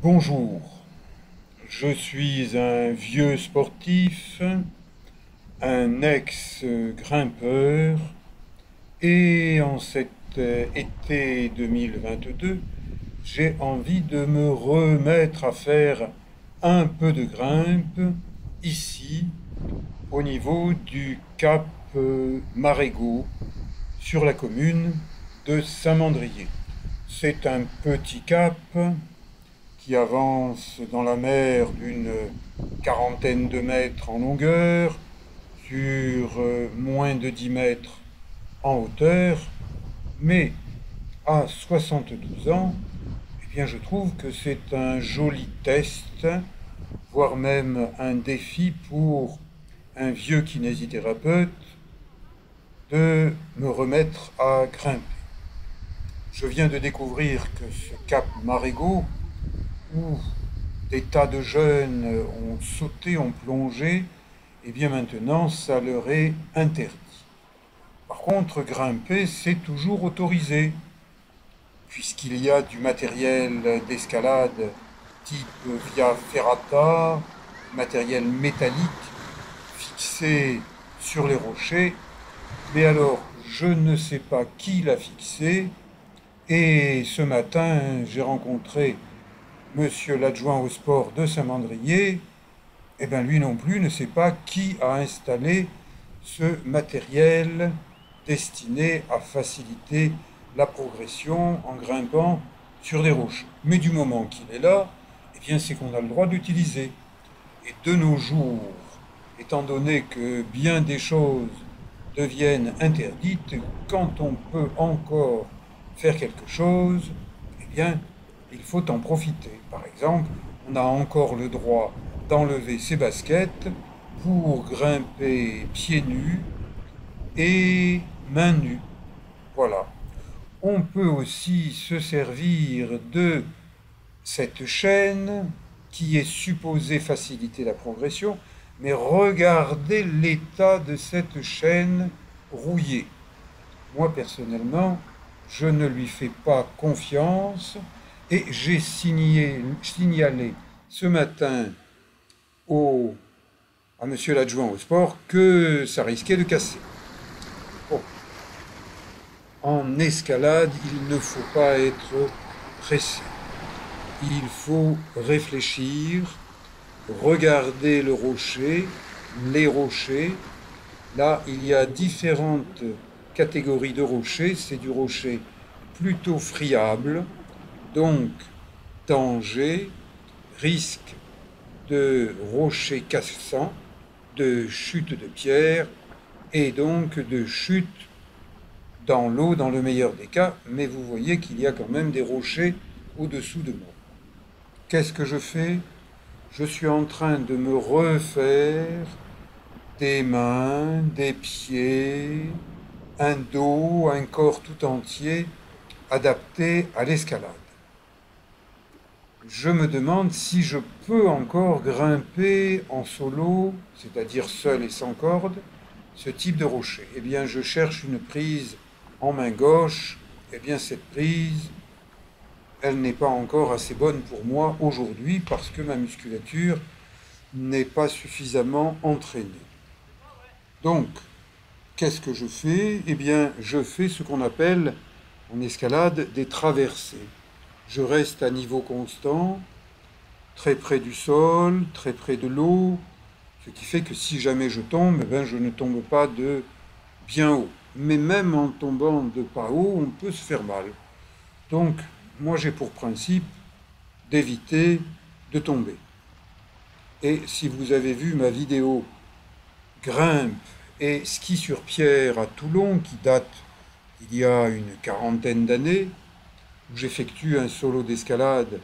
Bonjour, je suis un vieux sportif, un ex-grimpeur, et en cet été 2022, j'ai envie de me remettre à faire un peu de grimpe ici, au niveau du cap Marégo, sur la commune de Saint-Mandrier. C'est un petit cap qui avance dans la mer d'une quarantaine de mètres en longueur, sur moins de 10 mètres en hauteur, mais à 72 ans, eh bien, je trouve que c'est un joli test, voire même un défi pour un vieux kinésithérapeute de me remettre à grimper. Je viens de découvrir que ce cap Marégo, où des tas de jeunes ont sauté, ont plongé, et bien maintenant ça leur est interdit. Par contre, grimper, c'est toujours autorisé, puisqu'il y a du matériel d'escalade type via ferrata, matériel métallique fixé sur les rochers. Mais alors, je ne sais pas qui l'a fixé, et ce matin, j'ai rencontré monsieur l'adjoint au sport de Saint-Mandrier. Eh bien, lui non plus ne sait pas qui a installé ce matériel destiné à faciliter la progression en grimpant sur des roches. Mais du moment qu'il est là, eh bien, c'est qu'on a le droit d'utiliser. Et de nos jours, étant donné que bien des choses deviennent interdites, quand on peut encore faire quelque chose, eh bien, il faut en profiter. Par exemple, on a encore le droit d'enlever ses baskets pour grimper pieds nus et mains nues. Voilà. On peut aussi se servir de cette chaîne qui est supposée faciliter la progression, mais regardez l'état de cette chaîne rouillée. Moi, personnellement, je ne lui fais pas confiance et j'ai signalé ce matin à monsieur l'adjoint au sport que ça risquait de casser. Bon, en escalade, il ne faut pas être pressé. Il faut réfléchir, regarder le rocher, les rochers. Là, il y a différentes catégories de rochers. C'est du rocher plutôt friable, donc danger, risque de rochers cassants, de chute de pierre et donc de chute dans l'eau dans le meilleur des cas, mais vous voyez qu'il y a quand même des rochers au-dessous de moi. Qu'est-ce que je fais? Je suis en train de me refaire des mains, des pieds, un dos, un corps tout entier adapté à l'escalade. Je me demande si je peux encore grimper en solo, c'est-à-dire seul et sans corde, ce type de rocher. Eh bien, je cherche une prise en main gauche. Eh bien, cette prise, elle n'est pas encore assez bonne pour moi aujourd'hui parce que ma musculature n'est pas suffisamment entraînée. Donc, qu'est-ce que je fais? Eh bien, je fais ce qu'on appelle en escalade des traversées. Je reste à niveau constant, très près du sol, très près de l'eau, ce qui fait que si jamais je tombe, eh bien, je ne tombe pas de bien haut. Mais même en tombant de pas haut, on peut se faire mal. Donc, moi j'ai pour principe d'éviter de tomber. Et si vous avez vu ma vidéo grimpe et ski sur pierre à Toulon, qui date il y a une quarantaine d'années, où j'effectue un solo d'escalade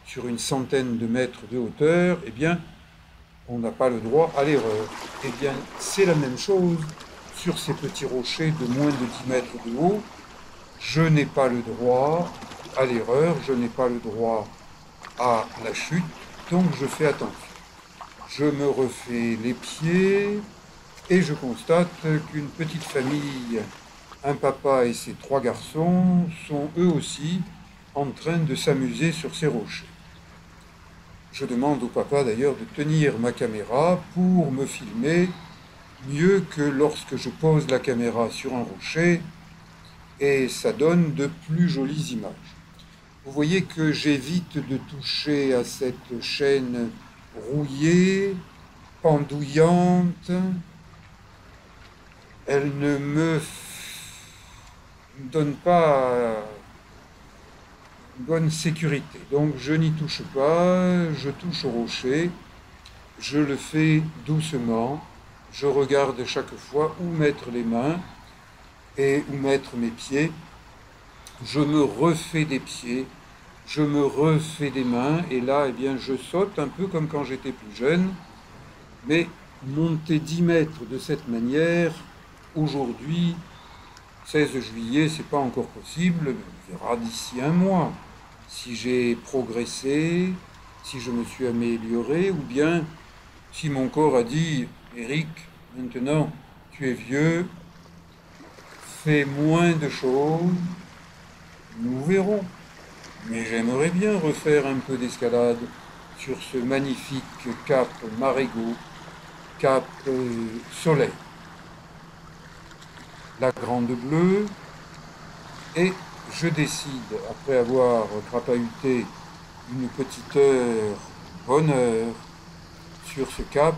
sur une centaine de mètres de hauteur, eh bien, on n'a pas le droit à l'erreur. Eh bien, c'est la même chose sur ces petits rochers de moins de 10 mètres de haut. Je n'ai pas le droit à l'erreur, je n'ai pas le droit à la chute, donc je fais attention. Je me refais les pieds et je constate qu'une petite famille, un papa et ses 3 garçons, sont eux aussi en train de s'amuser sur ces rochers. Je demande au papa d'ailleurs de tenir ma caméra pour me filmer mieux que lorsque je pose la caméra sur un rocher et ça donne de plus jolies images. Vous voyez que j'évite de toucher à cette chaîne rouillée, pendouillante. Elle ne me donne pas une bonne sécurité. Donc je n'y touche pas, je touche au rocher, je le fais doucement, je regarde chaque fois où mettre les mains et où mettre mes pieds. Je me refais des pieds, je me refais des mains, et là, eh bien, je saute un peu comme quand j'étais plus jeune, mais monter 10 mètres de cette manière, aujourd'hui, 16 juillet, c'est pas encore possible, on verra d'ici un mois si j'ai progressé, si je me suis amélioré, ou bien si mon corps a dit, Eric, maintenant tu es vieux, fais moins de choses, nous verrons. Mais j'aimerais bien refaire un peu d'escalade sur ce magnifique cap Marégo, cap Soleil. La Grande Bleue, et je décide, après avoir crapahuté une petite heure, bonne heure, sur ce cap,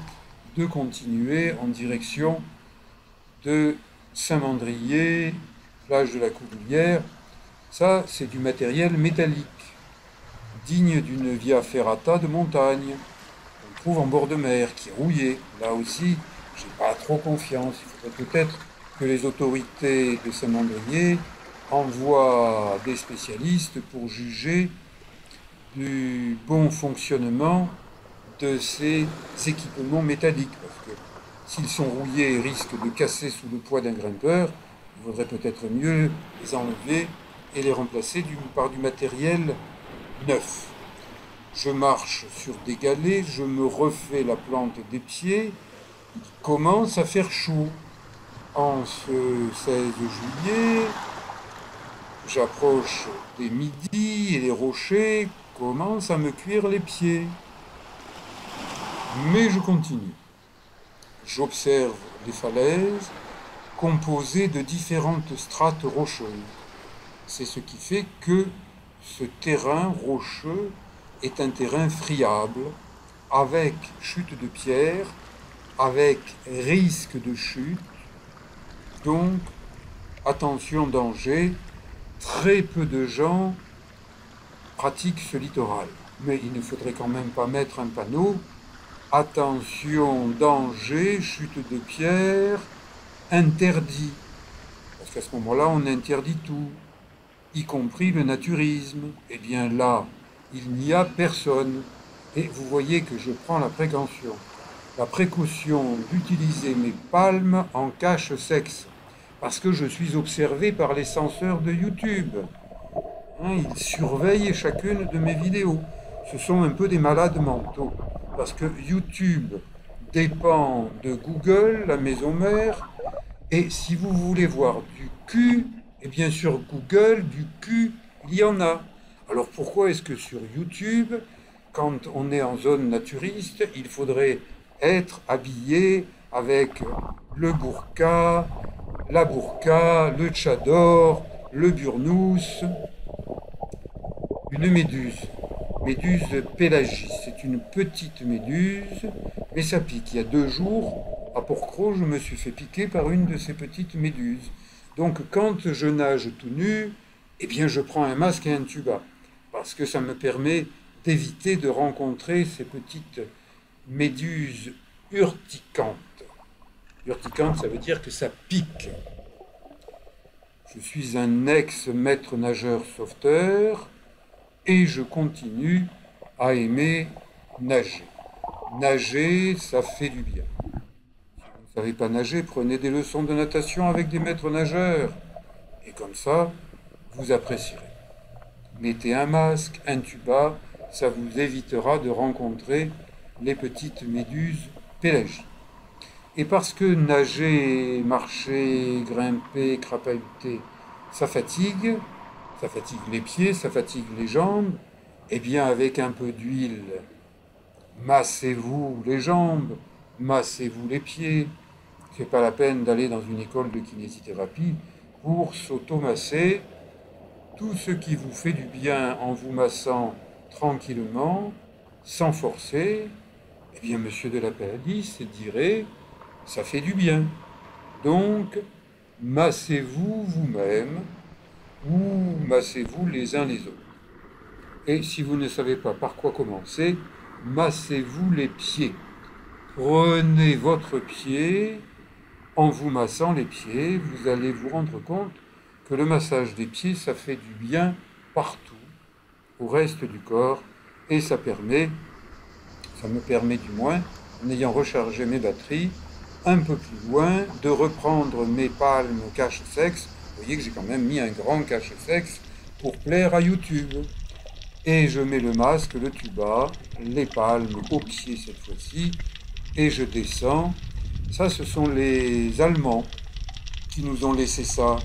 de continuer en direction de Saint-Mandrier, plage de la Coudoulière. Ça, c'est du matériel métallique, digne d'une via ferrata de montagne, qu'on trouve en bord de mer, qui est rouillé. Là aussi, j'ai pas trop confiance. Il faudrait peut-être que les autorités de Saint-Mandrier envoient des spécialistes pour juger du bon fonctionnement de ces équipements métalliques. Parce que s'ils sont rouillés et risquent de casser sous le poids d'un grimpeur, il vaudrait peut-être mieux les enlever et les remplacer par du matériel neuf. Je marche sur des galets, je me refais la plante des pieds, il commence à faire chaud. En ce 16 juillet, j'approche des midis et les rochers commencent à me cuire les pieds. Mais je continue. J'observe les falaises composées de différentes strates rocheuses. C'est ce qui fait que ce terrain rocheux est un terrain friable, avec chute de pierre, avec risque de chute. Donc, attention, danger, très peu de gens pratiquent ce littoral. Mais il ne faudrait quand même pas mettre un panneau. Attention, danger, chute de pierre, interdit. Parce qu'à ce moment-là, on interdit tout, y compris le naturisme. Eh bien là, il n'y a personne. Et vous voyez que je prends la précaution d'utiliser mes palmes en cache-sexe. Parce que je suis observé par les censeurs de YouTube. Ils surveillent chacune de mes vidéos. Ce sont un peu des malades mentaux. Parce que YouTube dépend de Google, la maison mère. Et si vous voulez voir du cul, et bien sur Google, du cul, il y en a. Alors pourquoi est-ce que sur YouTube, quand on est en zone naturiste, il faudrait être habillé avec le burqa, la burqa, le tchador, le burnous, une méduse pélagie. C'est une petite méduse, mais ça pique. Il y a 2 jours, à Porquerolles, je me suis fait piquer par une de ces petites méduses. Donc quand je nage tout nu, eh bien je prends un masque et un tuba, parce que ça me permet d'éviter de rencontrer ces petites méduses urticantes. Urticante, ça veut dire que ça pique. Je suis un ex-maître nageur sauveteur et je continue à aimer nager. Nager, ça fait du bien. Si vous ne savez pas nager, prenez des leçons de natation avec des maîtres nageurs. Et comme ça, vous apprécierez. Mettez un masque, un tuba, ça vous évitera de rencontrer les petites méduses pélagiques. Et parce que nager, marcher, grimper, crapahuter, ça fatigue les pieds, ça fatigue les jambes, eh bien avec un peu d'huile Massez-vous les jambes, massez-vous les pieds. C'est pas la peine d'aller dans une école de kinésithérapie pour s'automasser. Tout ce qui vous fait du bien en vous massant tranquillement, sans forcer, eh bien, monsieur de la Paradis dirait, ça fait du bien. Donc, massez-vous vous-même ou massez-vous les uns les autres. Et si vous ne savez pas par quoi commencer, massez-vous les pieds. Prenez votre pied, en vous massant les pieds, vous allez vous rendre compte que le massage des pieds, ça fait du bien partout, au reste du corps, et ça me permet du moins, en ayant rechargé mes batteries, un peu plus loin, de reprendre mes palmes cache-sexe. Vous voyez que j'ai quand même mis un grand cache-sexe pour plaire à YouTube. Et je mets le masque, le tuba, les palmes aux pieds cette fois-ci, et je descends. Ça, ce sont les Allemands qui nous ont laissé ça.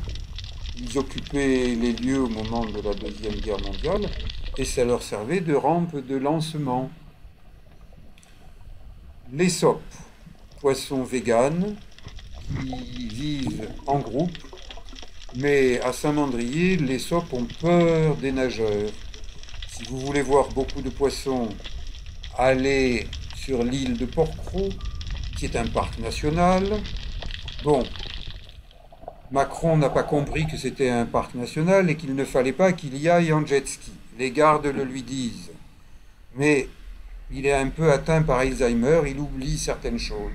Ils occupaient les lieux au moment de la Deuxième Guerre mondiale, et ça leur servait de rampe de lancement. Les sopes, poissons véganes, qui vivent en groupe, mais à Saint-Mandrier, les sopes ont peur des nageurs. Si vous voulez voir beaucoup de poissons, allez sur l'île de Porquerolles, qui est un parc national. Bon, Macron n'a pas compris que c'était un parc national et qu'il ne fallait pas qu'il y aille en jet ski. Les gardes le lui disent. Mais il est un peu atteint par Alzheimer, il oublie certaines choses.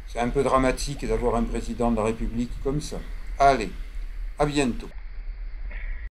C'est un peu dramatique d'avoir un président de la République comme ça. Allez, à bientôt.